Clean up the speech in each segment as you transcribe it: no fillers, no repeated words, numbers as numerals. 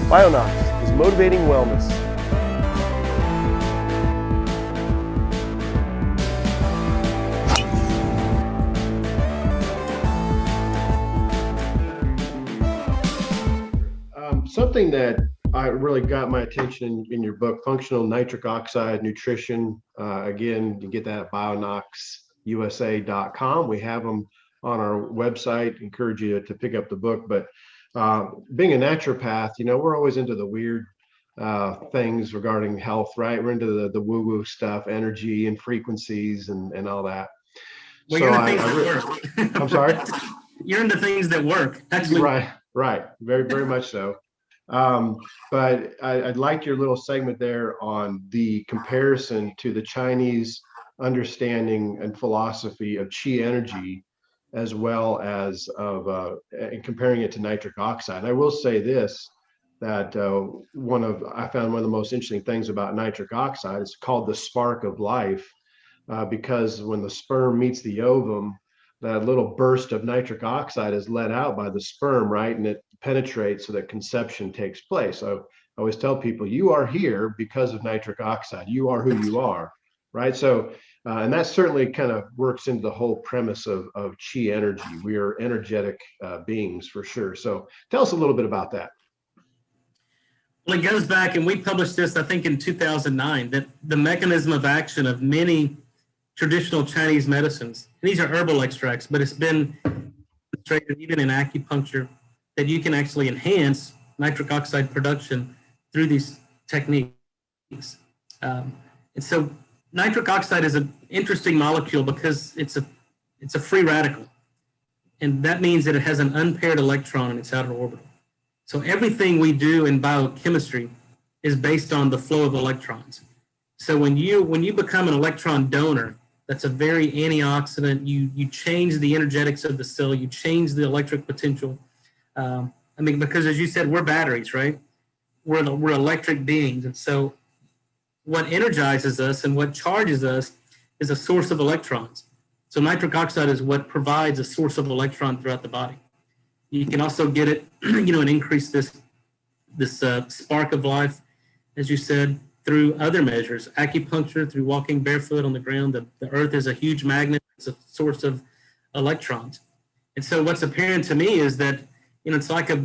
Bionox is motivating wellness. Something that really got my attention in your book, Functional Nitric Oxide Nutrition. Again, you can get that at bionoxusa.com. We have them on our website. Encourage you to pick up the book. But being a naturopath, we're always into the weird things regarding health, right? We're into the woo-woo stuff, energy and frequencies and all that. Well, so you're into things that work. I'm sorry? You're into things that work. Actually. Right. Very, very much so. But I'd like your little segment there on the comparison to the Chinese understanding and philosophy of qi energy, as well as of and comparing it to nitric oxide. And I will say this, that I found one of the most interesting things about nitric oxide is called the spark of life, because when the sperm meets the ovum, that little burst of nitric oxide is let out by the sperm, right? And it penetrates so that conception takes place. So I always tell people, you are here because of nitric oxide. You are who you are, right? So, and that certainly kind of works into the whole premise of qi energy. We are energetic beings for sure. So tell us a little bit about that. Well, it goes back, and we published this, I think, in 2009, that the mechanism of action of many traditional Chinese medicines, and these are herbal extracts, but it's been demonstrated even in acupuncture that you can actually enhance nitric oxide production through these techniques. And so nitric oxide is an interesting molecule because it's a free radical. And that means that it has an unpaired electron in its outer orbital. So everything we do in biochemistry is based on the flow of electrons. So when you become an electron donor, that's a very antioxidant. You change the energetics of the cell. You change the electric potential. Because as you said, we're batteries, right? We're electric beings. And so what energizes us and what charges us is a source of electrons. So nitric oxide is what provides a source of electron throughout the body. You can also get it, and increase this spark of life, as you said, through other measures, acupuncture, through walking barefoot on the ground. The earth is a huge magnet. It's a source of electrons. And so what's apparent to me is that, it's like a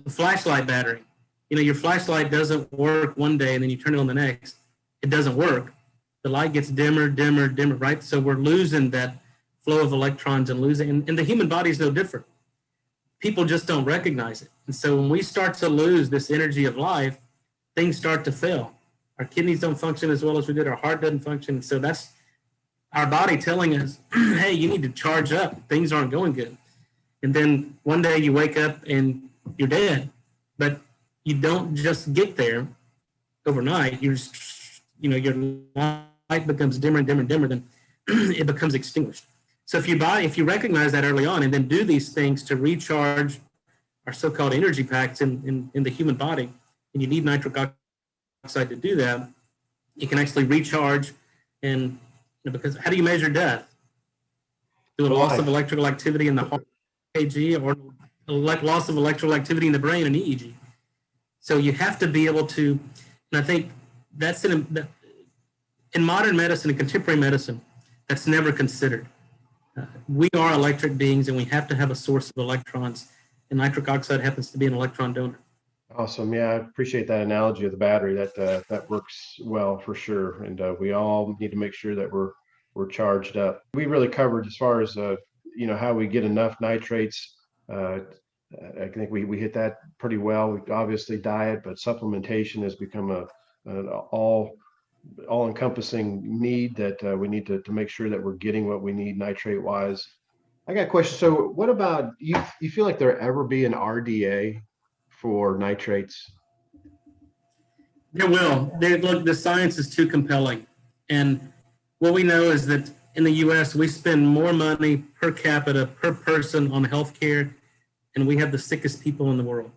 flashlight battery. Your flashlight doesn't work one day and then you turn it on the next. It doesn't work. The light gets dimmer, dimmer, dimmer, right? So we're losing that flow of electrons and the human body is no different. People just don't recognize it. And so when we start to lose this energy of life, things start to fail. Our kidneys don't function as well as we did. Our heart doesn't function. So that's our body telling us, hey, you need to charge up. Things aren't going good. And then one day you wake up and you're dead. But you don't just get there overnight. You're just, your light becomes dimmer and dimmer and dimmer, then it becomes extinguished. So if you recognize that early on and then do these things to recharge our so-called energy packs in the human body, and you need nitric oxide to do that, you can actually recharge. And because how do you measure death? Do a loss of electrical activity in the heart, EKG, or loss of electrical activity in the brain, an EEG. So you have to be able to, and I think that's in modern medicine and contemporary medicine, that's never considered. We are electric beings, and we have to have a source of electrons, and nitric oxide happens to be an electron donor. Awesome. Yeah, I appreciate that analogy of the battery. That works well for sure. And we all need to make sure that we're charged up. We really covered as far as how we get enough nitrates. I think we hit that pretty well. Obviously diet, but supplementation has become an all-encompassing need that we need to make sure that we're getting what we need nitrate wise. I got a question. So what about you feel like there ever be an RDA for nitrates? There will. Look, the science is too compelling. And what we know is that in the US, we spend more money per capita, per person on healthcare, and we have the sickest people in the world.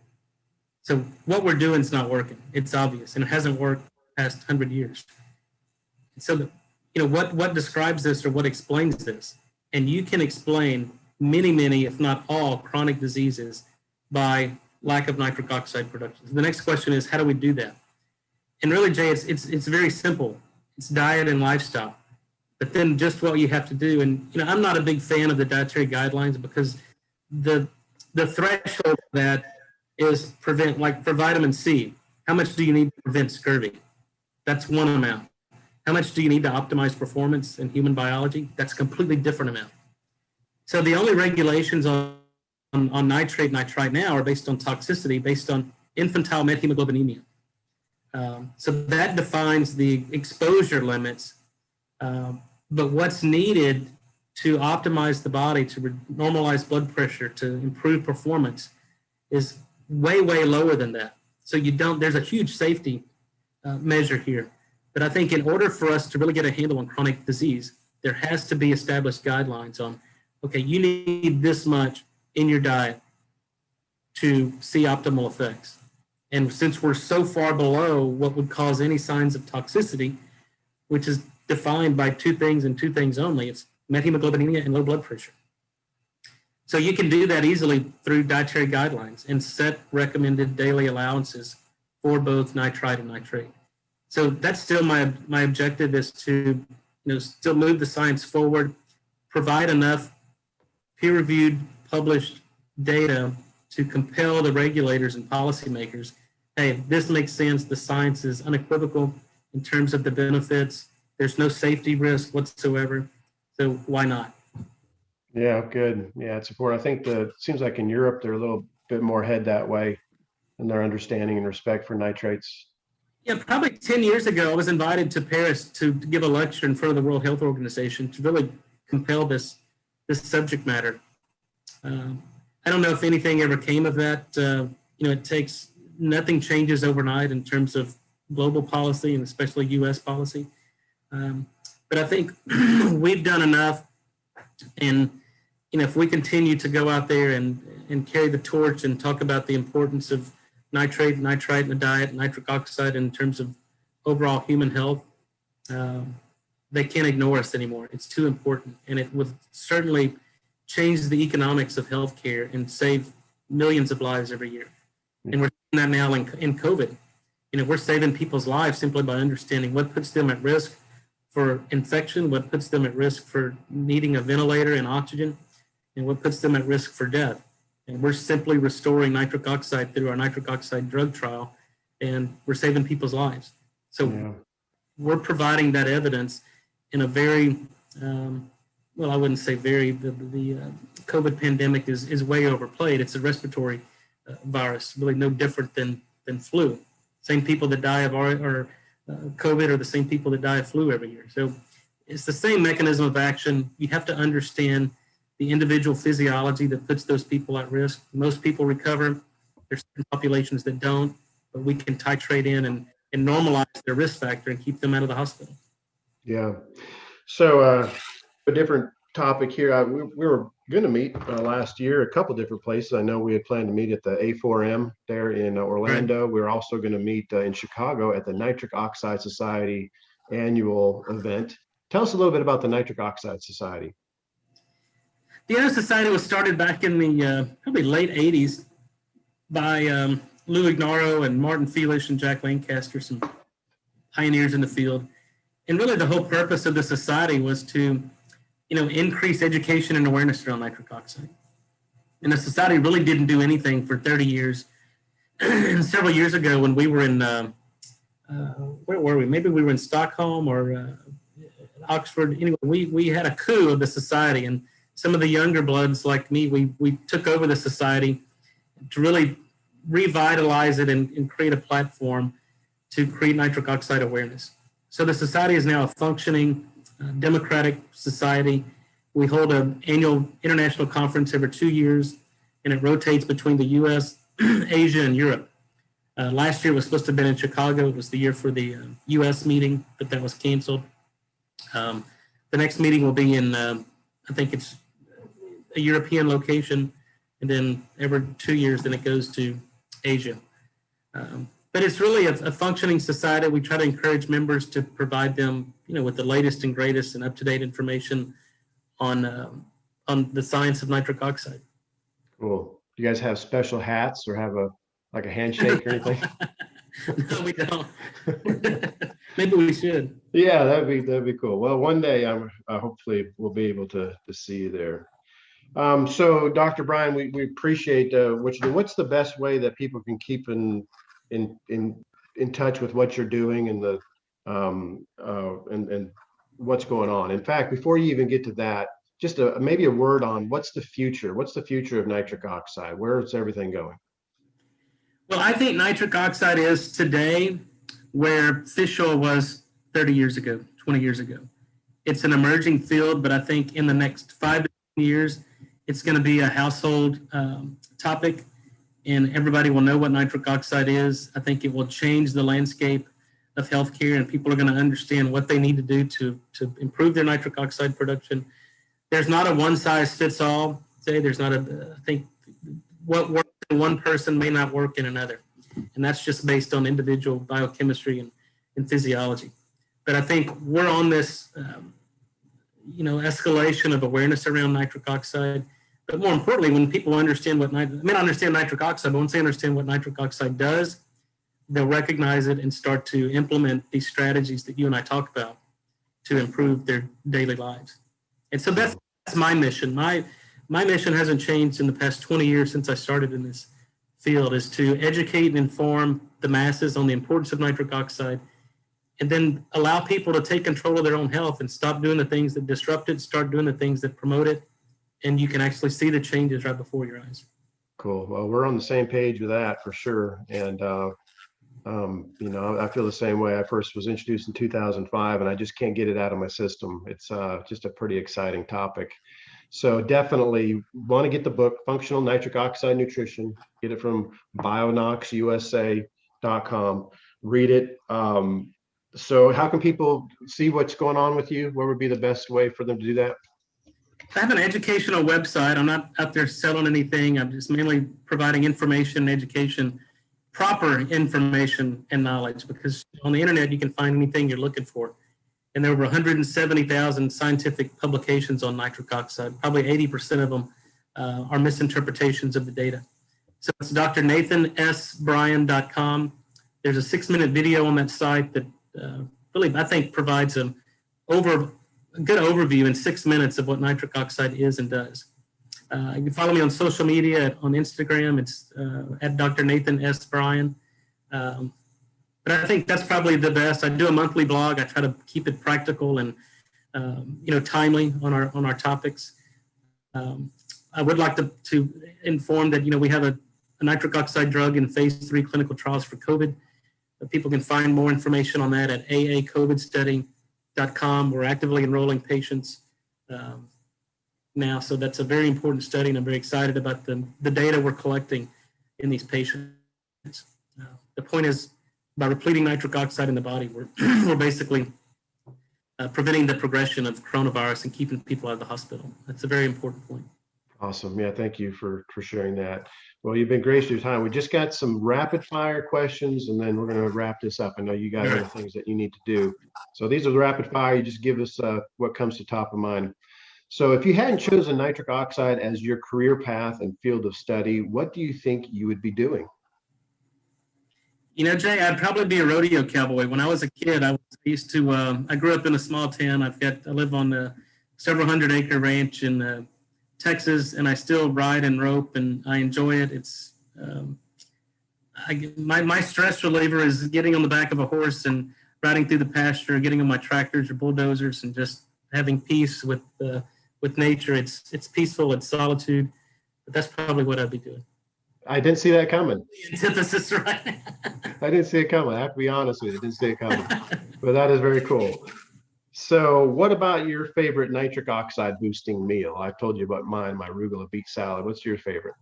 So what we're doing is not working. It's obvious, and it hasn't worked the past 100 years. So, what describes this or what explains this? And you can explain many, if not all, chronic diseases by lack of nitric oxide production. The next question is, how do we do that? And really, Jay, it's very simple. It's diet and lifestyle. But then just what you have to do, and I'm not a big fan of the dietary guidelines because the threshold of that is prevent, like for vitamin C, how much do you need to prevent scurvy? That's one amount. How much do you need to optimize performance in human biology? That's a completely different amount. So the only regulations on nitrate, nitrite now are based on toxicity, based on infantile methemoglobinemia. So that defines the exposure limits. But what's needed to optimize the body, to normalize blood pressure, to improve performance is way, way lower than that. So there's a huge safety measure here. But I think in order for us to really get a handle on chronic disease, there has to be established guidelines on, okay, you need this much in your diet to see optimal effects. And since we're so far below what would cause any signs of toxicity, which is defined by two things and two things only, it's methemoglobinemia and low blood pressure. So you can do that easily through dietary guidelines and set recommended daily allowances for both nitrite and nitrate. So that's still my objective, is to still move the science forward, provide enough peer-reviewed, published data to compel the regulators and policymakers, hey, this makes sense, the science is unequivocal in terms of the benefits, there's no safety risk whatsoever, so why not? Yeah, good. Yeah, it's important. I think it seems like in Europe, they're a little bit more head that way in their understanding and respect for nitrates. Yeah, probably 10 years ago, I was invited to Paris to give a lecture in front of the World Health Organization to really compel this subject matter. I don't know if anything ever came of that. Nothing changes overnight in terms of global policy and especially U.S. policy. But I think we've done enough, and if we continue to go out there and carry the torch and talk about the importance of nitrate, nitrite in the diet, nitric oxide in terms of overall human health, they can't ignore us anymore. It's too important, and it would certainly change the economics of healthcare and save millions of lives every year. And we're seeing that now in COVID. We're saving people's lives simply by understanding what puts them at risk for infection, what puts them at risk for needing a ventilator and oxygen, and what puts them at risk for death. And we're simply restoring nitric oxide through our nitric oxide drug trial, and we're saving people's lives. So we're providing that evidence in a very, I wouldn't say very, the COVID pandemic is way overplayed. It's a respiratory virus, really no different than flu. Same people that die of COVID are the same people that die of flu every year. So it's the same mechanism of action. You have to understand the individual physiology that puts those people at risk. Most people recover. There's certain populations that don't, but we can titrate in and normalize their risk factor and keep them out of the hospital. Yeah. So a different topic here. We were going to meet last year a couple different places. I know we had planned to meet at the A4M there in Orlando. Right. We were also going to meet in Chicago at the Nitric Oxide Society annual event. Tell us a little bit about the Nitric Oxide Society. The NO Society was started back in the probably late 80s by Lou Ignaro and Martin Feelish and Jack Lancaster, some pioneers in the field. And really the whole purpose of the society was to increase education and awareness around nitric oxide. And the society really didn't do anything for 30 years. And several years ago when we were in, where were we? Maybe we were in Stockholm or Oxford. Anyway, we had a coup of the society, and some of the younger bloods like me, we took over the society to really revitalize it and create a platform to create nitric oxide awareness. So the society is now a functioning democratic society. We hold an annual international conference every 2 years, and it rotates between the U.S., Asia, and Europe. Last year was supposed to have been in Chicago. It was the year for the U.S. meeting, but that was canceled. The next meeting will be in, I think it's a European location, and then every 2 years, then it goes to Asia. But it's really a functioning society. We try to encourage members to provide them, with the latest and greatest and up-to-date information on the science of nitric oxide. Cool. you guys have special hats or have like a handshake or anything? No, we don't. Maybe we should. Yeah, that'd be cool. Well, one day hopefully we'll be able to see you there. So Dr. Bryan, we appreciate what you do. What's the best way that people can keep in touch with what you're doing and the and what's going on? In fact, before you even get to that, just maybe a word on what's the future? What's the future of nitric oxide? Where is everything going? Well, I think nitric oxide is today where fish oil was 30 years ago, 20 years ago. It's an emerging field, but I think in the next 5 to 10 years, it's going to be a household topic, and everybody will know what nitric oxide is. I think it will change the landscape of healthcare, and people are going to understand what they need to do to improve their nitric oxide production. There's not a one-size-fits-all. There's not I think what works in one person may not work in another. And that's just based on individual biochemistry and physiology. But I think we're on this, escalation of awareness around nitric oxide. But more importantly, when people understand they may not understand nitric oxide, but once they understand what nitric oxide does, they'll recognize it and start to implement these strategies that you and I talk about to improve their daily lives. And so that's my mission. My mission hasn't changed in the past 20 years since I started in this field, is to educate and inform the masses on the importance of nitric oxide, and then allow people to take control of their own health and stop doing the things that disrupt it, start doing the things that promote it, and you can actually see the changes right before your eyes. Cool. Well, we're on the same page with that for sure. And, I feel the same way. I first was introduced in 2005, and I just can't get it out of my system. It's just a pretty exciting topic. So definitely want to get the book, Functional Nitric Oxide Nutrition. Get it from bionoxusa.com. Read it. So how can people see what's going on with you? What would be the best way for them to do that? I have an educational website. I'm not out there selling anything. I'm just mainly providing information and education, proper information and knowledge, because on the internet you can find anything you're looking for. And there were 170,000 scientific publications on nitric oxide. Probably 80% of them are misinterpretations of the data. So it's drnathansbryan.com. There's a 6-minute video on that site that really, I think, provides a good overview in 6 minutes of what nitric oxide is and does. You can follow me on social media on Instagram. It's at Dr. Nathan S. Bryan. But I think that's probably the best. I do a monthly blog. I try to keep it practical and timely on our topics. I would like to inform that we have a nitric oxide drug in phase 3 clinical trials for COVID. People can find more information on that at aacovidstudy.com. We're actively enrolling patients now, so that's a very important study, and I'm very excited about the data we're collecting in these patients. The point is, by repleting nitric oxide in the body, we're basically preventing the progression of coronavirus and keeping people out of the hospital. That's a very important point. Awesome. Yeah, thank you for sharing that. Well, you've been gracious with your time. We just got some rapid fire questions, and then we're going to wrap this up. I know you got other things that you need to do. So these are the rapid fire. You just give us what comes to top of mind. So if you hadn't chosen nitric oxide as your career path and field of study, what do you think you would be doing? Jay, I'd probably be a rodeo cowboy. When I was a kid, I grew up in a small town. I live on a several 100-acre ranch in Texas, and I still ride and rope, and I enjoy it. It's my stress reliever is getting on the back of a horse and riding through the pasture, getting on my tractors or bulldozers, and just having peace with nature. It's peaceful. It's solitude. But that's probably what I'd be doing. I didn't see that coming. Antithesis, right? I didn't see it coming. I have to be honest with you. I didn't see it coming. But that is very cool. So what about your favorite nitric oxide boosting meal? I've told you about mine, my arugula beet salad. What's your favorite?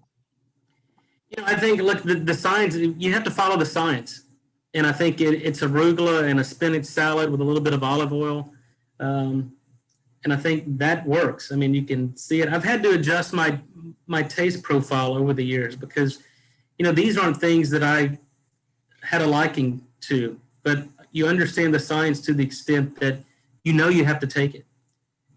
I think, look, the science, you have to follow the science. And I think it's arugula and a spinach salad with a little bit of olive oil. And I think that works. I mean, you can see it. I've had to adjust my taste profile over the years because, these aren't things that I had a liking to, but you understand the science to the extent that you have to take it.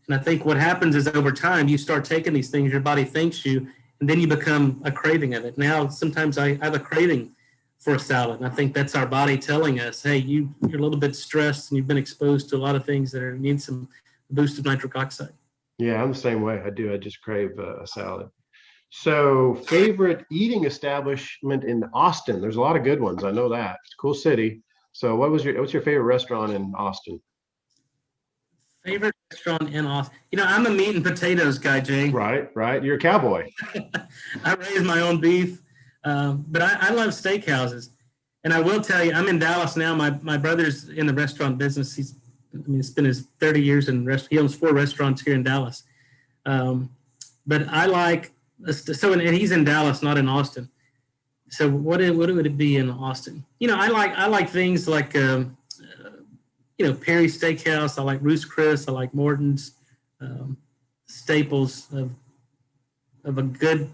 And I think what happens is over time, you start taking these things, your body thanks you, and then you become a craving of it. Now, sometimes I have a craving for a salad, and I think that's our body telling us, hey, you're a little bit stressed and you've been exposed to a lot of things that need some boost of nitric oxide. Yeah, I'm the same way. I do. I just crave a salad. So, favorite eating establishment in Austin? There's a lot of good ones. I know that. It's a cool city. So, what's your favorite restaurant in Austin? Favorite restaurant in Austin? I'm a meat and potatoes guy, Jay. Right, right. You're a cowboy. I raise my own beef, but I love steakhouses. And I will tell you, I'm in Dallas now. My brother's in the restaurant business. It's been his 30 years in restaurant. He owns 4 restaurants here in Dallas. But I like, and he's in Dallas, not in Austin. So what would it be in Austin? I like things like, Perry Steakhouse. I like Ruth's Chris. I like Morton's. Staples of a good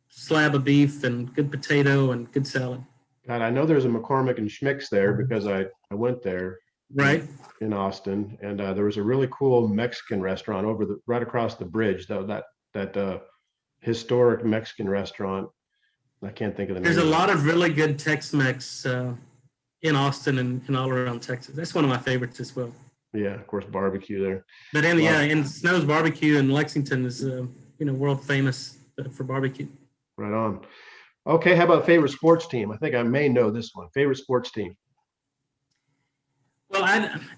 slab of beef and good potato and good salad. God, I know there's a McCormick and Schmick's there because I went there. Right. In Austin, and there was a really cool Mexican restaurant right across the bridge, though, that historic Mexican restaurant. I can't think of the name. There's a lot of really good Tex-Mex in Austin and all around Texas. That's one of my favorites as well. Yeah, of course, barbecue there. But in Snow's Barbecue in Lexington is world famous for barbecue. Right on. Okay, how about favorite sports team? I think I may know this one. Favorite sports team. Well,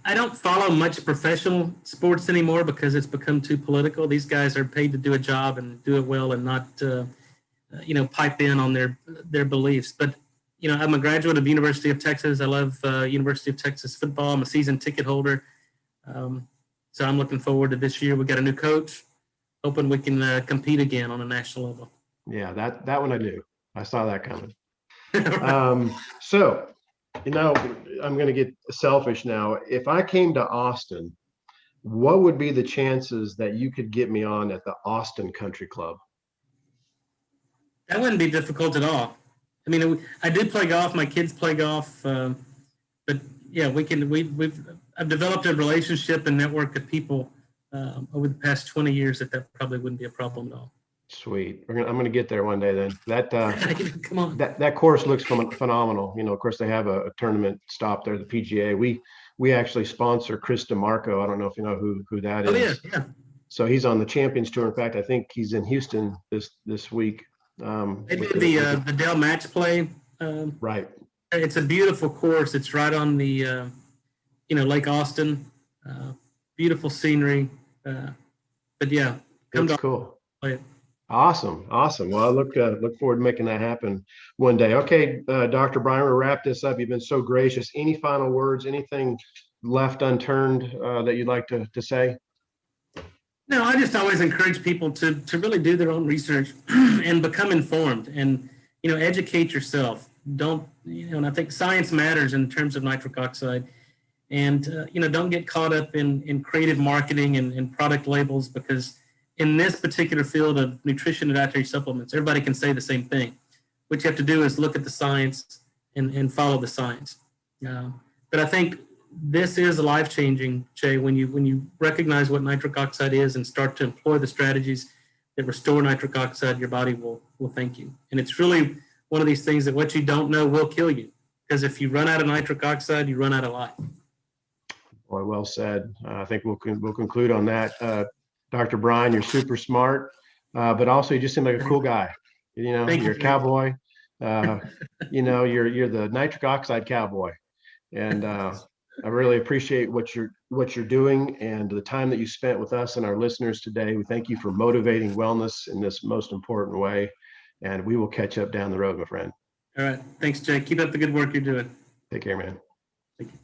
I don't follow much professional sports anymore because it's become too political. These guys are paid to do a job and do it well and not, pipe in on their beliefs. But, I'm a graduate of University of Texas. I love University of Texas football. I'm a season ticket holder. So I'm looking forward to this year. We got a new coach, hoping we can compete again on a national level. Yeah, that one I knew. I saw that coming. So, I'm going to get selfish now. If I came to Austin, what would be the chances that you could get me on at the Austin Country Club? That wouldn't be difficult at all. I mean, I did play golf. My kids play golf, but yeah, I've developed a relationship and network of people over the past 20 years that probably wouldn't be a problem at all. Sweet. I'm going to get there one day then. That Come on. That course looks phenomenal. Of course they have a tournament stop there, the PGA. We actually sponsor Chris DeMarco. I don't know if you know who that is. Yeah. So he's on the Champions Tour. In fact, I think he's in Houston this week. They did the Dell Match Play. Right. It's a beautiful course. It's right on the Lake Austin. Beautiful scenery. But yeah, That's cool. Play it. Awesome. Well, I look forward to making that happen one day. Okay, Dr. Bryan, we'll wrap this up. You've been so gracious. Any final words? Anything left unturned that you'd like to say? No, I just always encourage people to really do their own research and become informed and educate yourself. Don't and I think science matters in terms of nitric oxide. And don't get caught up in creative marketing and product labels, because in this particular field of nutrition and dietary supplements, everybody can say the same thing. What you have to do is look at the science and follow the science. But I think this is life-changing, Jay, when you recognize what nitric oxide is and start to employ the strategies that restore nitric oxide, your body will thank you. And it's really one of these things that what you don't know will kill you, because if you run out of nitric oxide, you run out of life. Boy, well said. I think we'll conclude on that. Dr. Bryan, you're super smart, but also you just seem like a cool guy. You're a cowboy. You're the nitric oxide cowboy, and I really appreciate what you're doing and the time that you spent with us and our listeners today. We thank you for motivating wellness in this most important way, and we will catch up down the road, my friend. All right. Thanks, Jay. Keep up the good work you're doing. Take care, man. Thank you.